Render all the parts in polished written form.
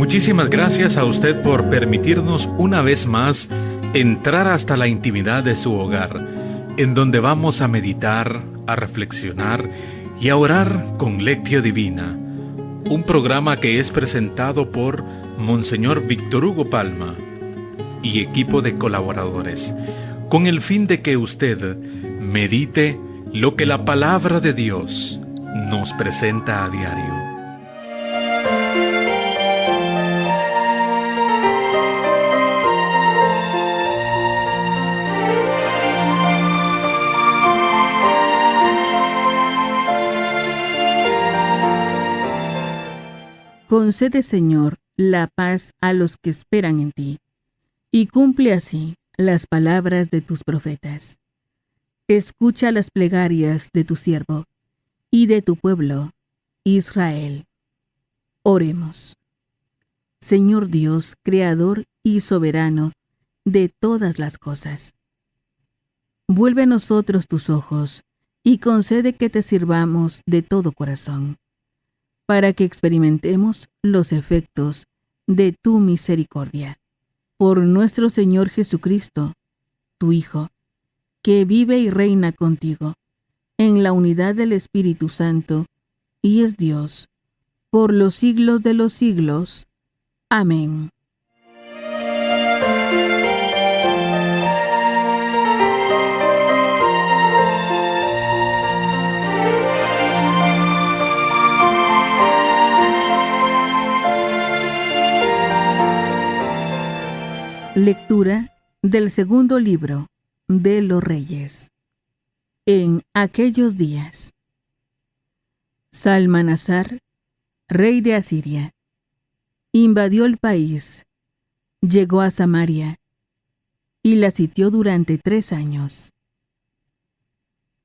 Muchísimas gracias a usted por permitirnos una vez más entrar hasta la intimidad de su hogar, en donde vamos a meditar, a reflexionar y a orar con Lectio Divina, un programa que es presentado por Monseñor Víctor Hugo Palma y equipo de colaboradores, con el fin de que usted medite lo que la palabra de Dios nos presenta a diario. Concede, Señor, la paz a los que esperan en ti, y cumple así las palabras de tus profetas. Escucha las plegarias de tu siervo y de tu pueblo, Israel. Oremos. Señor Dios, creador y soberano de todas las cosas, vuelve a nosotros tus ojos y concede que te sirvamos de todo corazón, para que experimentemos los efectos de tu misericordia. Por nuestro Señor Jesucristo, tu Hijo, que vive y reina contigo, en la unidad del Espíritu Santo, y es Dios, por los siglos de los siglos. Amén. Lectura del segundo libro de los Reyes. En aquellos días, Salmanasar, rey de Asiria, invadió el país, llegó a Samaria y la sitió durante 3 años.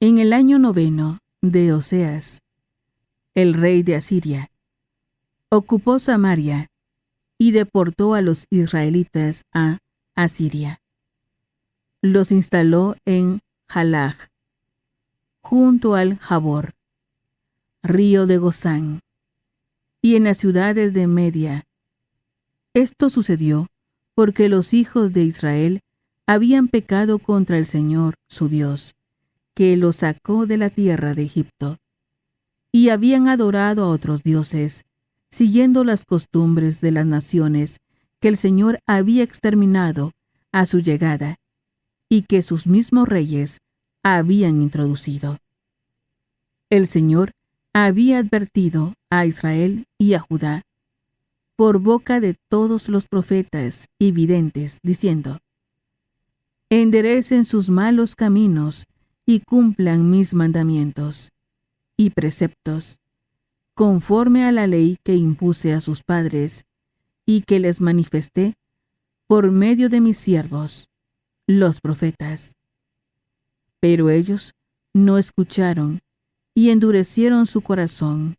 En el año 9 de Oseas, el rey de Asiria, ocupó Samaria y deportó a los israelitas a Asiria. Los instaló en Jalaj, junto al Jabor, río de Gozán, y en las ciudades de Media. Esto sucedió porque los hijos de Israel habían pecado contra el Señor, su Dios, que los sacó de la tierra de Egipto, y habían adorado a otros dioses, siguiendo las costumbres de las naciones que el Señor había exterminado a su llegada y que sus mismos reyes habían introducido. El Señor había advertido a Israel y a Judá por boca de todos los profetas y videntes, diciendo: enderecen sus malos caminos y cumplan mis mandamientos y preceptos, conforme a la ley que impuse a sus padres y que les manifesté por medio de mis siervos, los profetas. Pero ellos no escucharon y endurecieron su corazón,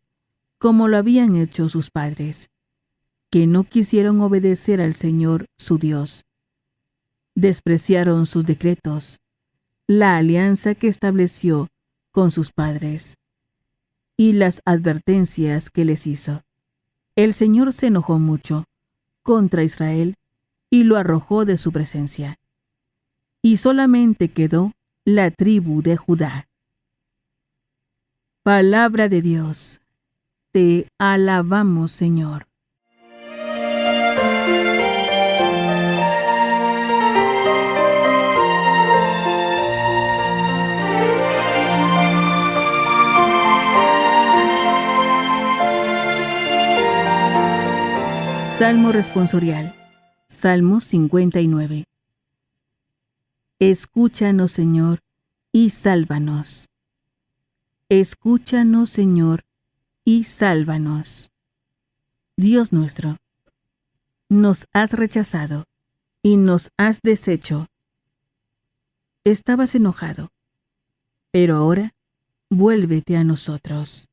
como lo habían hecho sus padres, que no quisieron obedecer al Señor su Dios. Despreciaron sus decretos, la alianza que estableció con sus padres, y las advertencias que les hizo. El Señor se enojó mucho contra Israel y lo arrojó de su presencia. Y solamente quedó la tribu de Judá. Palabra de Dios. Te alabamos, Señor. Salmo responsorial. Salmo 59. Escúchanos, Señor, y sálvanos. Escúchanos, Señor, y sálvanos. Dios nuestro, nos has rechazado y nos has deshecho. Estabas enojado, pero ahora vuélvete a nosotros.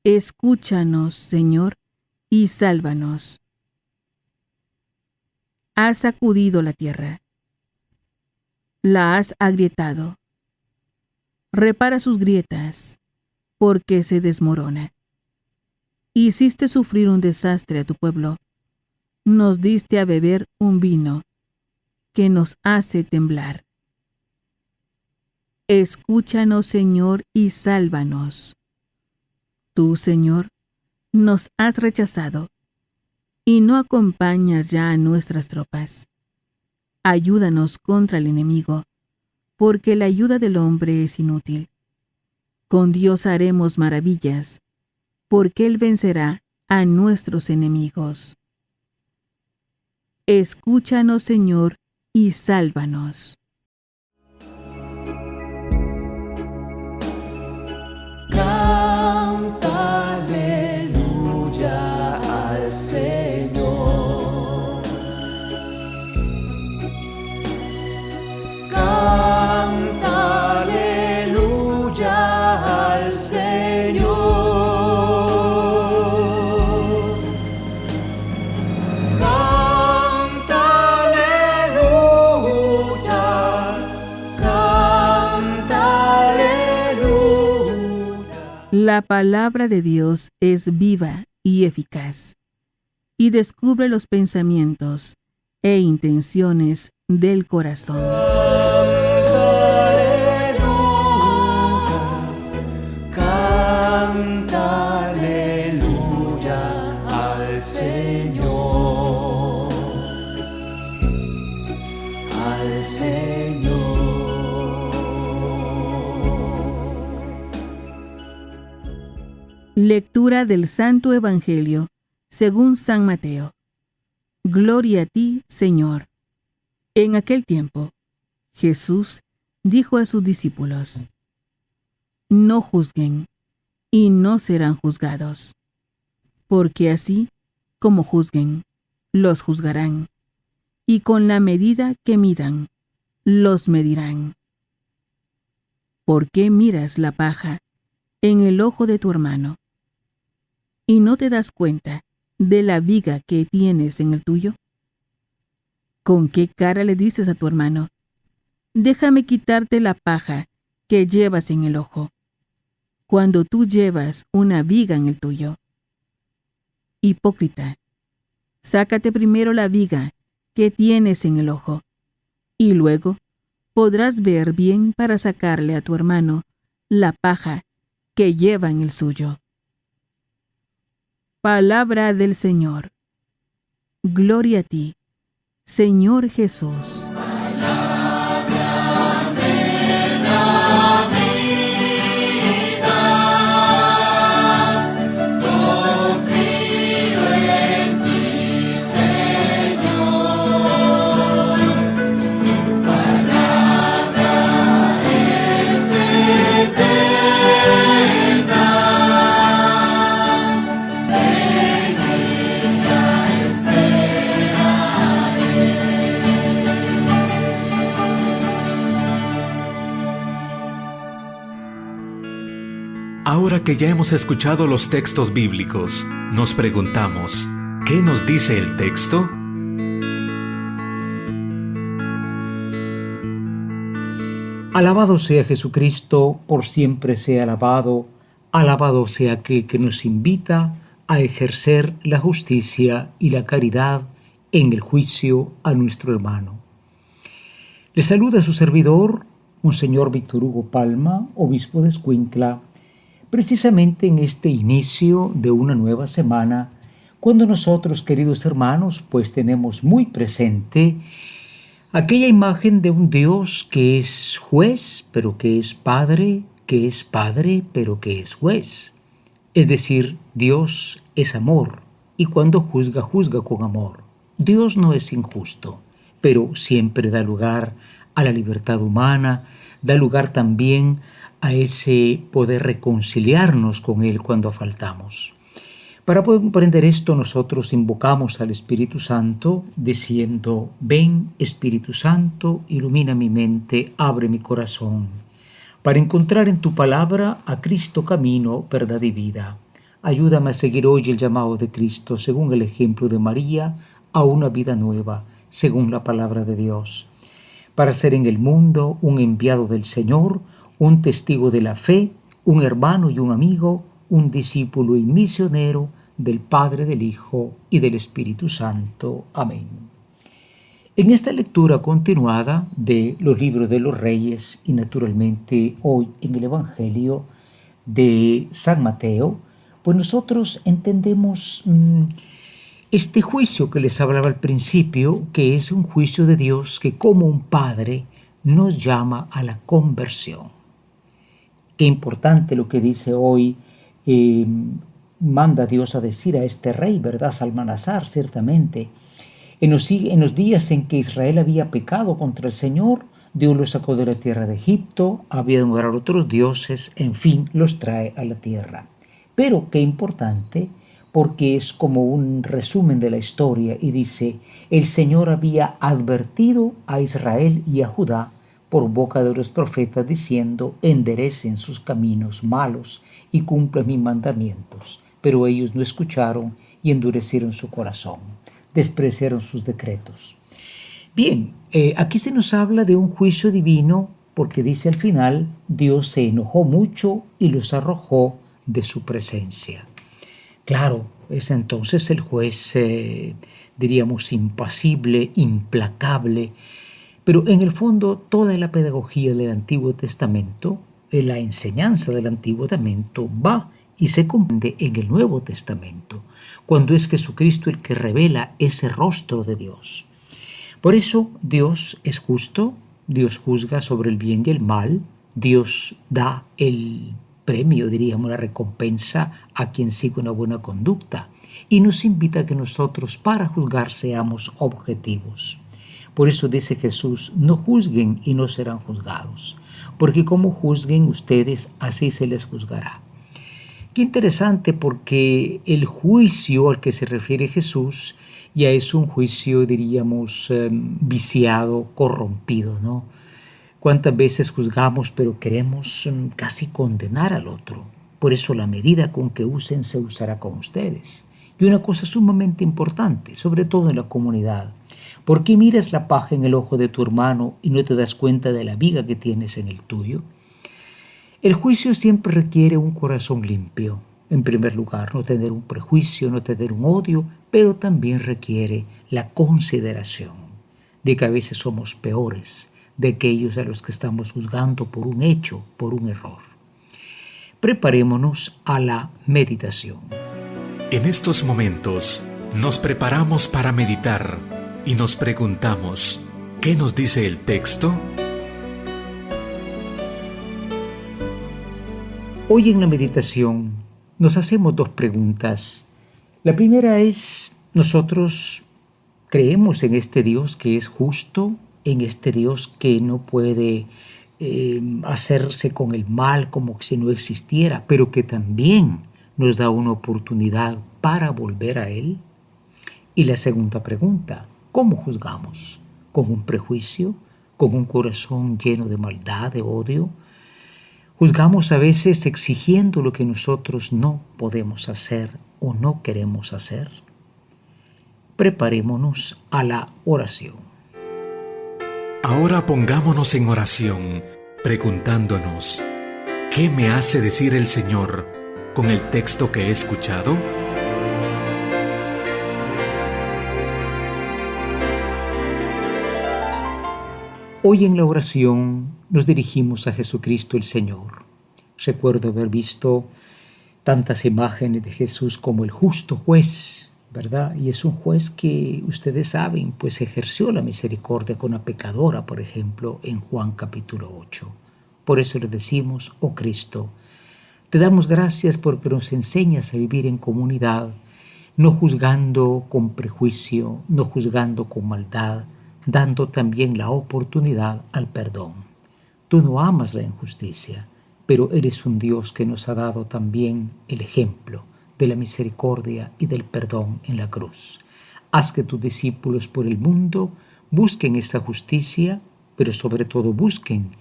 Escúchanos, Señor, y sálvanos. Has sacudido la tierra, la has agrietado. Repara sus grietas, porque se desmorona. Hiciste sufrir un desastre a tu pueblo. Nos diste a beber un vino que nos hace temblar. Escúchanos, Señor, y sálvanos. Tú, Señor, nos has rechazado y no acompañas ya a nuestras tropas. Ayúdanos contra el enemigo, porque la ayuda del hombre es inútil. Con Dios haremos maravillas, porque Él vencerá a nuestros enemigos. Escúchanos, Señor, y sálvanos. Canta aleluya al Señor. Canta aleluya al Señor. Canta aleluya. Canta aleluya. La palabra de Dios es viva y eficaz, y descubre los pensamientos e intenciones del corazón. Canta aleluya al Señor, al Señor. Lectura del Santo Evangelio según San Mateo. Gloria a ti, Señor. En aquel tiempo, Jesús dijo a sus discípulos: No juzguen, y no serán juzgados, porque así como juzguen, los juzgarán, y con la medida que midan, los medirán. ¿Por qué miras la paja en el ojo de tu hermano, y no te das cuenta de la viga que tienes en el tuyo? ¿Con qué cara le dices a tu hermano: Déjame quitarte la paja que llevas en el ojo, cuando tú llevas una viga en el tuyo? Hipócrita, sácate primero la viga que tienes en el ojo, y luego podrás ver bien para sacarle a tu hermano la paja que lleva en el suyo. Palabra del Señor. Gloria a ti, Señor Jesús. Ahora que ya hemos escuchado los textos bíblicos, nos preguntamos, ¿qué nos dice el texto? Alabado sea Jesucristo, por siempre sea alabado. Alabado sea aquel que nos invita a ejercer la justicia y la caridad en el juicio a nuestro hermano. Le saluda su servidor, Monseñor Víctor Hugo Palma, obispo de Escuintla, precisamente en este inicio de una nueva semana, cuando nosotros, queridos hermanos, pues tenemos muy presente aquella imagen de un Dios que es juez, pero que es padre, pero que es juez. Es decir, Dios es amor, y cuando juzga, juzga con amor. Dios no es injusto, pero siempre da lugar a la libertad humana, da lugar también a ese poder reconciliarnos con Él cuando faltamos. Para poder comprender esto, nosotros invocamos al Espíritu Santo diciendo: ven, Espíritu Santo, ilumina mi mente, abre mi corazón, para encontrar en tu palabra a Cristo camino, verdad y vida. Ayúdame a seguir hoy el llamado de Cristo, según el ejemplo de María, a una vida nueva, según la palabra de Dios, para ser en el mundo un enviado del Señor, un testigo de la fe, un hermano y un amigo, un discípulo y misionero del Padre, del Hijo y del Espíritu Santo. Amén. En esta lectura continuada de los libros de los Reyes y naturalmente hoy en el Evangelio de San Mateo, pues nosotros entendemos este juicio que les hablaba al principio, que es un juicio de Dios que como un padre nos llama a la conversión. Qué importante lo que dice hoy, manda Dios a decir a este rey, ¿verdad? Salmanasar, ciertamente. En los días en que Israel había pecado contra el Señor, Dios los sacó de la tierra de Egipto, había de adorar otros dioses, en fin, los trae a la tierra. Pero qué importante, porque es como un resumen de la historia y dice, el Señor había advertido a Israel y a Judá por boca de los profetas diciendo, enderecen sus caminos malos y cumplan mis mandamientos. Pero ellos no escucharon y endurecieron su corazón, despreciaron sus decretos. Bien, aquí se nos habla de un juicio divino porque dice al final, Dios se enojó mucho y los arrojó de su presencia. Claro, es entonces el juez, diríamos, impasible, implacable, pero en el fondo toda la pedagogía del Antiguo Testamento, la enseñanza del Antiguo Testamento va y se comprende en el Nuevo Testamento, cuando es Jesucristo el que revela ese rostro de Dios. Por eso Dios es justo, Dios juzga sobre el bien y el mal, Dios da el premio, diríamos, la recompensa a quien sigue una buena conducta y nos invita a que nosotros para juzgar seamos objetivos. Por eso dice Jesús, no juzguen y no serán juzgados, porque como juzguen ustedes, así se les juzgará. Qué interesante, porque el juicio al que se refiere Jesús ya es un juicio, diríamos, viciado, corrompido, ¿no? ¿Cuántas veces juzgamos pero queremos casi condenar al otro? Por eso la medida con que usen se usará con ustedes. Y una cosa sumamente importante, sobre todo en la comunidad, ¿por qué miras la paja en el ojo de tu hermano y no te das cuenta de la viga que tienes en el tuyo? El juicio siempre requiere un corazón limpio. En primer lugar, no tener un prejuicio, no tener un odio, pero también requiere la consideración de que a veces somos peores de aquellos a los que estamos juzgando por un hecho, por un error. Preparémonos a la meditación. En estos momentos nos preparamos para meditar y nos preguntamos, ¿qué nos dice el texto? Hoy en la meditación nos hacemos dos preguntas. La primera es, ¿nosotros creemos en este Dios que es justo, en este Dios que no puede hacerse con el mal como si no existiera, pero que también nos da una oportunidad para volver a Él? Y la segunda pregunta, ¿cómo juzgamos? ¿Con un prejuicio? ¿Con un corazón lleno de maldad, de odio? Juzgamos a veces exigiendo lo que nosotros no podemos hacer o no queremos hacer. Preparémonos a la oración. Ahora pongámonos en oración, preguntándonos, ¿qué me hace decir el Señor con el texto que he escuchado? Hoy en la oración nos dirigimos a Jesucristo el Señor. Recuerdo haber visto tantas imágenes de Jesús como el justo juez, ¿verdad? Y es un juez que ustedes saben, pues ejerció la misericordia con una pecadora, por ejemplo, en Juan capítulo 8. Por eso le decimos, oh Cristo, te damos gracias porque nos enseñas a vivir en comunidad, no juzgando con prejuicio, no juzgando con maldad, dando también la oportunidad al perdón. Tú no amas la injusticia, pero eres un Dios que nos ha dado también el ejemplo de la misericordia y del perdón en la cruz. Haz que tus discípulos por el mundo busquen esta justicia, pero sobre todo busquen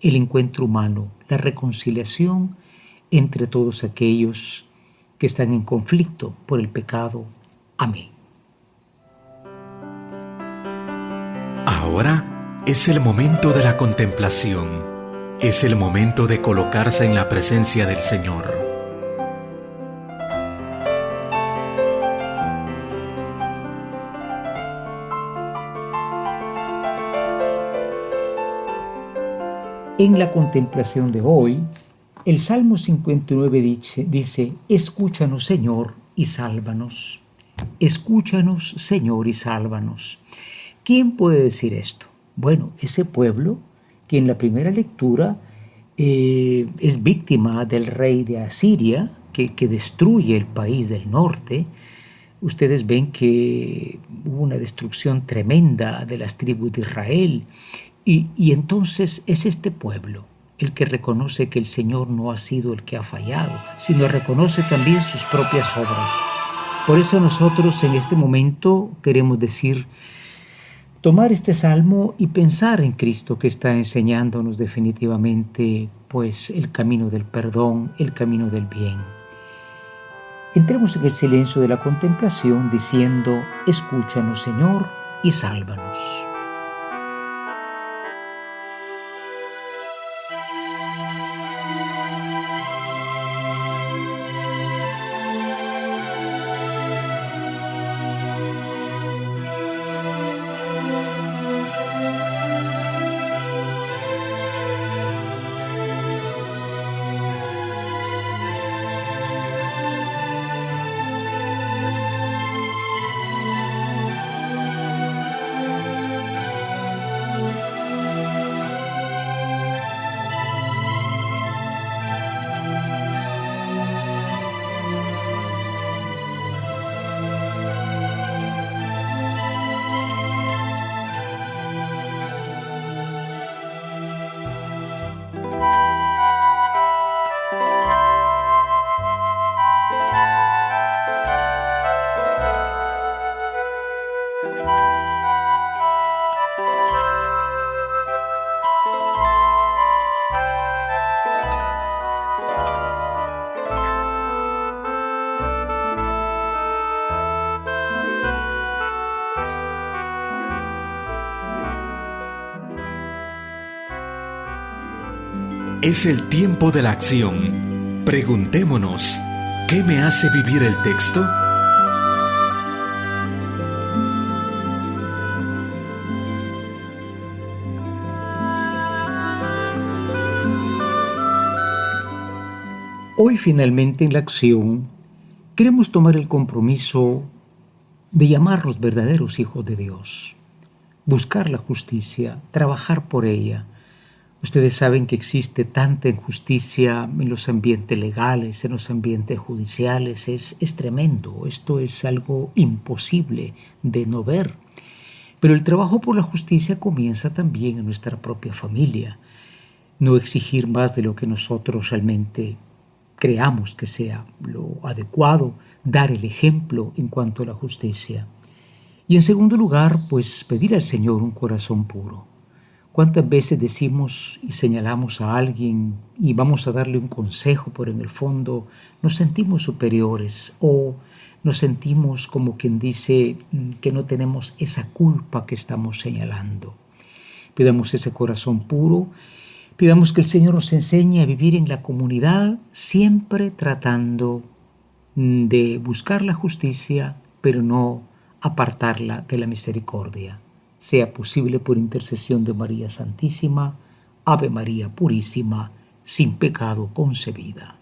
el encuentro humano, la reconciliación entre todos aquellos que están en conflicto por el pecado. Amén. Ahora es el momento de la contemplación. Es el momento de colocarse en la presencia del Señor. En la contemplación de hoy, el Salmo 59 dice, escúchanos, Señor, y sálvanos. Escúchanos, Señor, y sálvanos. ¿Quién puede decir esto? Bueno, ese pueblo que en la primera lectura es víctima del rey de Asiria, que destruye el país del norte. Ustedes ven que hubo una destrucción tremenda de las tribus de Israel. Y entonces es este pueblo el que reconoce que el Señor no ha sido el que ha fallado, sino reconoce también sus propias obras. Por eso nosotros en este momento queremos tomar este salmo y pensar en Cristo, que está enseñándonos definitivamente pues el camino del perdón, el camino del bien. Entremos en el silencio de la contemplación diciendo, escúchanos, Señor, y sálvanos. Es el tiempo de la acción. Preguntémonos, ¿qué me hace vivir el texto? Hoy finalmente en la acción queremos tomar el compromiso de llamarnos verdaderos hijos de Dios, buscar la justicia, trabajar por ella. Ustedes saben que existe tanta injusticia en los ambientes legales, en los ambientes judiciales. Es tremendo. Esto es algo imposible de no ver. Pero el trabajo por la justicia comienza también en nuestra propia familia. No exigir más de lo que nosotros realmente creamos que sea lo adecuado, dar el ejemplo en cuanto a la justicia. Y en segundo lugar, pues pedir al Señor un corazón puro. ¿Cuántas veces decimos y señalamos a alguien y vamos a darle un consejo, pero en el fondo nos sentimos superiores o nos sentimos como quien dice que no tenemos esa culpa que estamos señalando? Pidamos ese corazón puro, pidamos que el Señor nos enseñe a vivir en la comunidad, siempre tratando de buscar la justicia, pero no apartarla de la misericordia. Sea posible por intercesión de María Santísima, Ave María Purísima, sin pecado concebida.